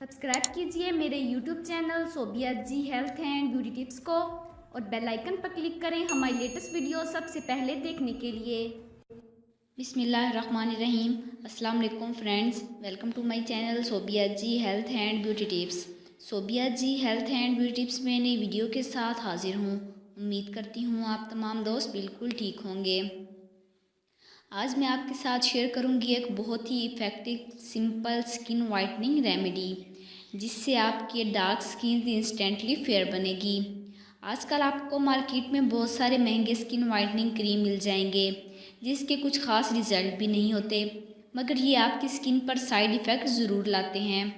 Subscribe कीजिए मेरे YouTube channel Sobia ji health and beauty tips को और बेल आइकन पर क्लिक करें हमारी लेटेस्ट वीडियो सबसे पहले देखने के लिए। बिस्मिल्लाहिर्रहमानिर्रहीम। अस्सलाम वालेकुम friends, welcome to my channel Sobia ji health and beauty tips. Sobia ji health and beauty tips में नई वीडियो के साथ हाजिर हूँ। उम्मीद करती हूँ आप तमाम दोस्त बिल्कुल ठीक होंगे। आज मैं आपके साथ शेयर करूंगी एक बहुत ही effective simple skin whitening remedy, जिससे आपकी डार्क स्किन इंस्टेंटली फेयर बनेगी। आजकल आपको मार्केट में बहुत सारे महंगे स्किन वाइटनिंग क्रीम मिल जाएंगे, जिसके कुछ ख़ास रिजल्ट भी नहीं होते, मगर ये आपकी स्किन पर साइड इफ़ेक्ट ज़रूर लाते हैं।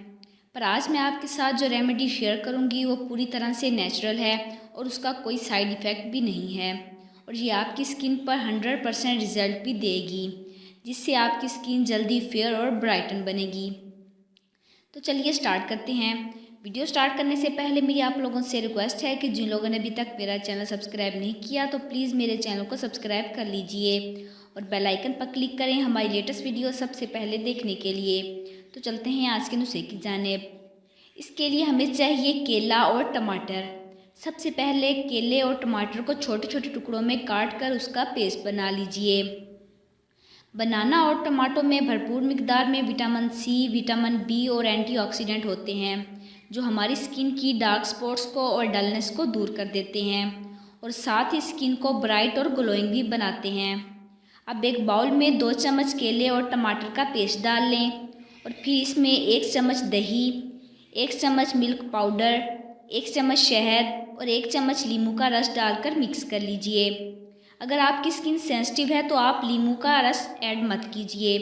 पर आज मैं आपके साथ जो रेमेडी शेयर करूंगी वो पूरी तरह से नेचुरल है और उसका कोई साइड इफ़ेक्ट भी नहीं है, और ये आपकी स्किन पर 100% रिज़ल्ट भी देगी, जिससे आपकी स्किन जल्दी फेयर और ब्राइटन बनेगी। तो चलिए स्टार्ट करते हैं। वीडियो स्टार्ट करने से पहले मेरी आप लोगों से रिक्वेस्ट है कि जिन लोगों ने अभी तक मेरा चैनल सब्सक्राइब नहीं किया तो प्लीज़ मेरे चैनल को सब्सक्राइब कर लीजिए और बेल आइकन पर क्लिक करें हमारी लेटेस्ट वीडियो सबसे पहले देखने के लिए। तो चलते हैं आज के नुस्खे की जानिब। इसके लिए हमें चाहिए केला और टमाटर। सबसे पहले केले और टमाटर को छोटे छोटे टुकड़ों में काट कर उसका पेस्ट बना लीजिए। बनाना और टमाटो में भरपूर मिकदार में विटामिन सी, विटामिन बी और एंटीऑक्सीडेंट होते हैं, जो हमारी स्किन की डार्क स्पॉट्स को और डलनेस को दूर कर देते हैं और साथ ही स्किन को ब्राइट और ग्लोइंग भी बनाते हैं। अब एक बाउल में 2 चम्मच केले और टमाटर का पेस्ट डाल लें और फिर इसमें 1 चम्मच दही, 1 चम्मच मिल्क पाउडर, 1 चम्मच शहद और 1 चम्मच नींबू का रस डालकर मिक्स कर लीजिए। अगर आपकी स्किन सेंसिटिव है तो आप नींबू का रस ऐड मत कीजिए।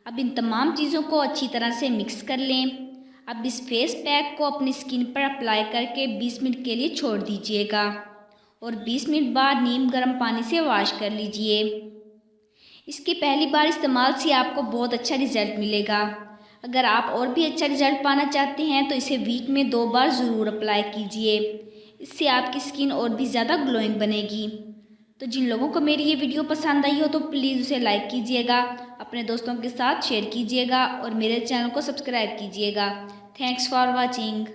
अब इन तमाम चीज़ों को अच्छी तरह से मिक्स कर लें। अब इस फेस पैक को अपनी स्किन पर अप्लाई करके 20 मिनट के लिए छोड़ दीजिएगा और 20 मिनट बाद नीम गर्म पानी से वॉश कर लीजिए। इसकी पहली बार इस्तेमाल से आपको बहुत अच्छा रिजल्ट मिलेगा। अगर आप और भी अच्छा रिजल्ट पाना चाहते हैं तो इसे वीक में 2 बार ज़रूर अप्लाई कीजिए। इससे आपकी स्किन और भी ज़्यादा ग्लोइंग बनेगी। तो जिन लोगों को मेरी ये वीडियो पसंद आई हो तो प्लीज़ उसे लाइक कीजिएगा, अपने दोस्तों के साथ शेयर कीजिएगा और मेरे चैनल को सब्सक्राइब कीजिएगा। Thanks for watching.